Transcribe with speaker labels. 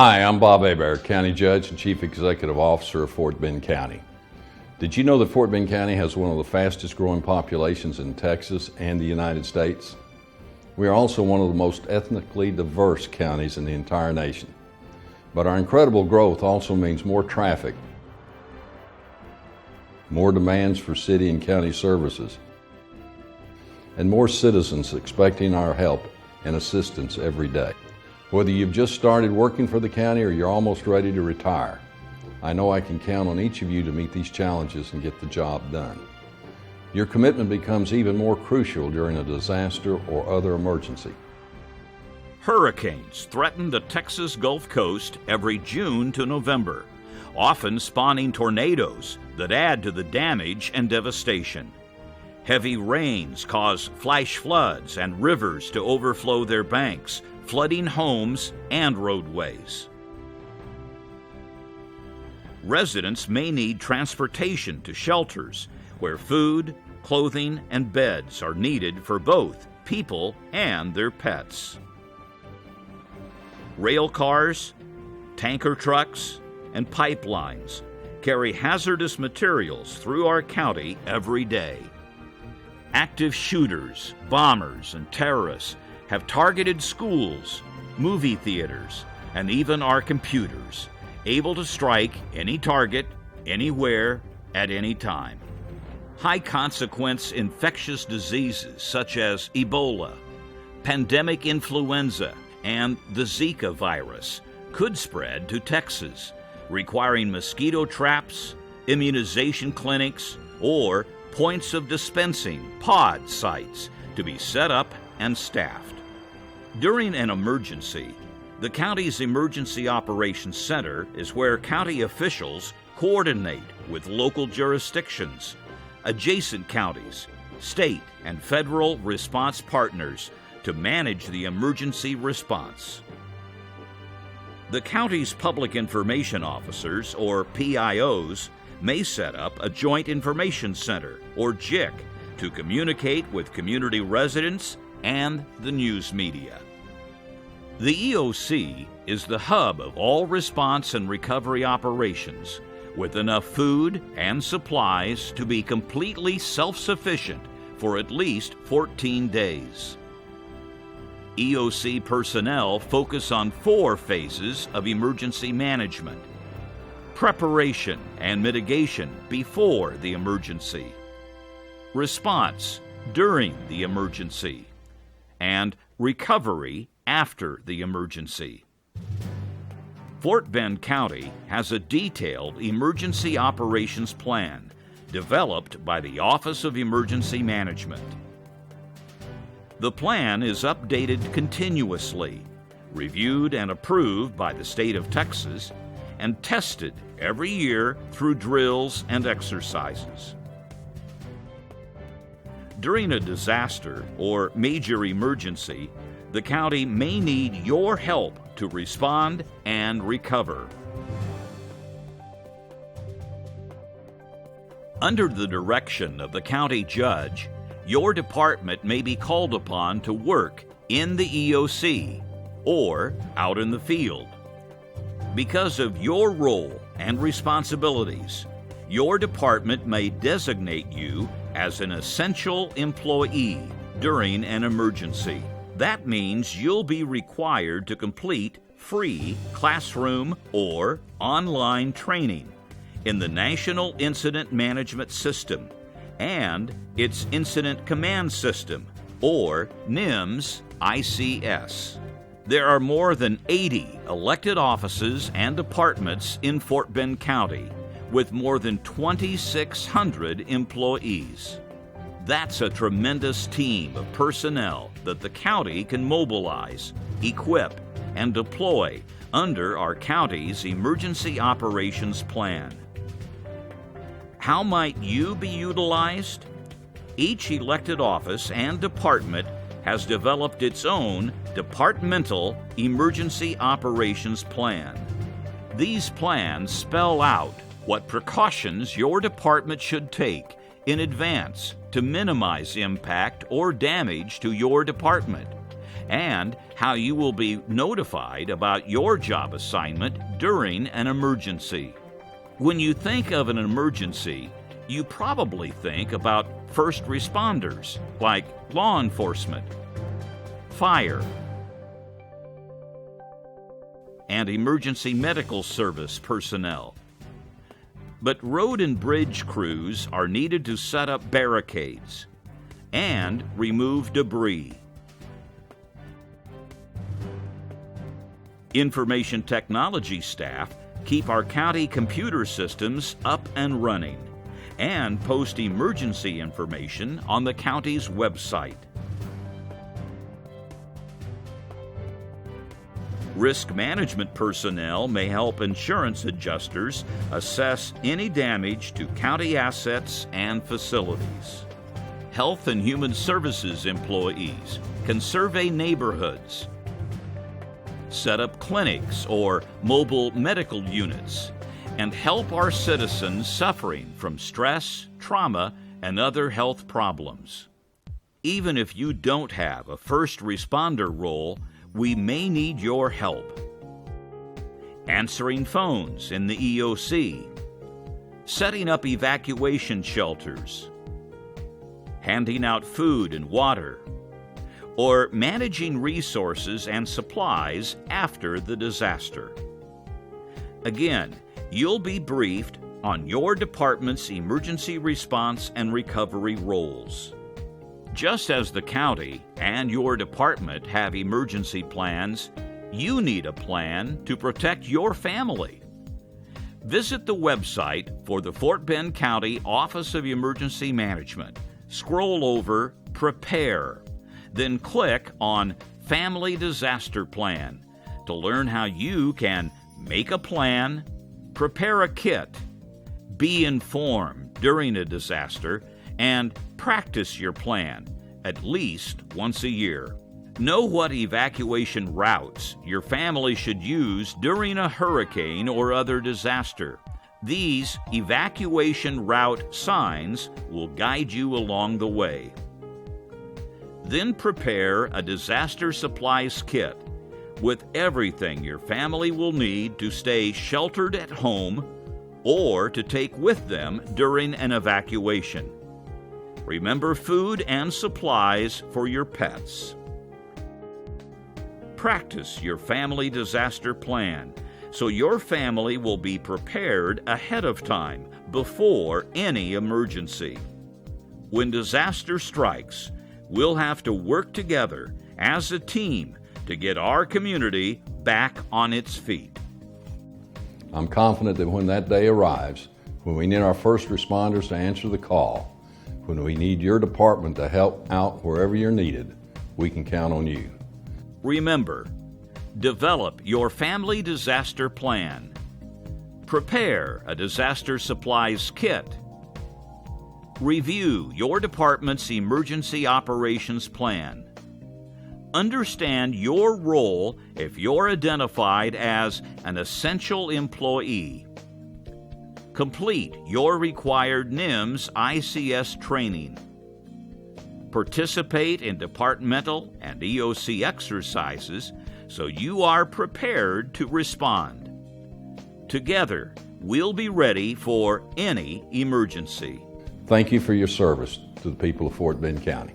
Speaker 1: Hi, I'm Bob Hebert, County Judge and Chief Executive Officer of Fort Bend County. Did you know that Fort Bend County has one of the fastest growing populations in Texas and the United States? We are also one of the most ethnically diverse counties in the entire nation. But our incredible growth also means more traffic, more demands for city and county services, and more citizens expecting our help and assistance every day. Whether you've just started working for the county or you're almost ready to retire, I know I can count on each of you to meet these challenges and get the job done. Your commitment becomes even more crucial during a disaster or other emergency.
Speaker 2: Hurricanes threaten the Texas Gulf Coast every June to November, often spawning tornadoes that add to the damage and devastation. Heavy rains cause flash floods and rivers to overflow their banks, flooding homes and roadways. Residents may need transportation to shelters where food, clothing, and beds are needed for both people and their pets. Rail cars, tanker trucks, and pipelines carry hazardous materials through our county every day. Active shooters, bombers, and terrorists have targeted schools, movie theaters, and even our computers, able to strike any target, anywhere, at any time. High-consequence infectious diseases such as Ebola, pandemic influenza, and the Zika virus could spread to Texas, requiring mosquito traps, immunization clinics, or points of dispensing, pod sites, to be set up and staffed. During an emergency, the county's Emergency Operations Center is where county officials coordinate with local jurisdictions, adjacent counties, state and federal response partners to manage the emergency response. The county's public information officers, or PIOs, may set up a Joint Information Center, or JIC, to communicate with community residents and the news media. The EOC is the hub of all response and recovery operations, with enough food and supplies to be completely self-sufficient for at least 14 days. EOC personnel focus on 4 phases of emergency management: preparation and mitigation before the emergency, response during the emergency, and recovery after the emergency. Fort Bend County has a detailed emergency operations plan developed by the Office of Emergency Management. The plan is updated continuously, reviewed and approved by the state of Texas, and tested every year through drills and exercises. During a disaster or major emergency, the county may need your help to respond and recover. Under the direction of the county judge, your department may be called upon to work in the EOC or out in the field. Because of your role and responsibilities, your department may designate you as an essential employee during an emergency. That means you'll be required to complete free classroom or online training in the National Incident Management System and its Incident Command System, or NIMS ICS. There are more than 80 elected offices and departments in Fort Bend County, with more than 2,600 employees. That's a tremendous team of personnel that the county can mobilize, equip, and deploy under our county's Emergency Operations Plan. How might you be utilized? Each elected office and department has developed its own departmental Emergency Operations Plan. These plans spell out what precautions your department should take in advance to minimize impact or damage to your department, and how you will be notified about your job assignment during an emergency. When you think of an emergency, you probably think about first responders like law enforcement, fire, and emergency medical service personnel. But road and bridge crews are needed to set up barricades and remove debris. Information technology staff keep our county computer systems up and running and post emergency information on the county's website. Risk management personnel may help insurance adjusters assess any damage to county assets and facilities. Health and Human Services employees can survey neighborhoods, set up clinics or mobile medical units, and help our citizens suffering from stress, trauma, and other health problems. Even if you don't have a first responder role, we may need your help. Answering phones in the EOC, setting up evacuation shelters, handing out food and water, or managing resources and supplies after the disaster. Again, you'll be briefed on your department's emergency response and recovery roles. Just as the county and your department have emergency plans, you need a plan to protect your family. Visit the website for the Fort Bend County Office of Emergency Management. Scroll over Prepare, then click on Family Disaster Plan to learn how you can make a plan, prepare a kit, be informed during a disaster, and practice your plan at least once a year. Know what evacuation routes your family should use during a hurricane or other disaster. These evacuation route signs will guide you along the way. Then prepare a disaster supplies kit with everything your family will need to stay sheltered at home or to take with them during an evacuation. Remember food and supplies for your pets. Practice your family disaster plan so your family will be prepared ahead of time before any emergency. When disaster strikes, we'll have to work together as a team to get our community back on its feet.
Speaker 1: I'm confident that when that day arrives, when we need our first responders to answer the call, when we need your department to help out wherever you're needed, we can count on you.
Speaker 2: Remember, develop your family disaster plan. Prepare a disaster supplies kit. Review your department's emergency operations plan. Understand your role if you're identified as an essential employee. Complete your required NIMS ICS training. Participate in departmental and EOC exercises so you are prepared to respond. Together, we'll be ready for any emergency.
Speaker 1: Thank you for your service to the people of Fort Bend County.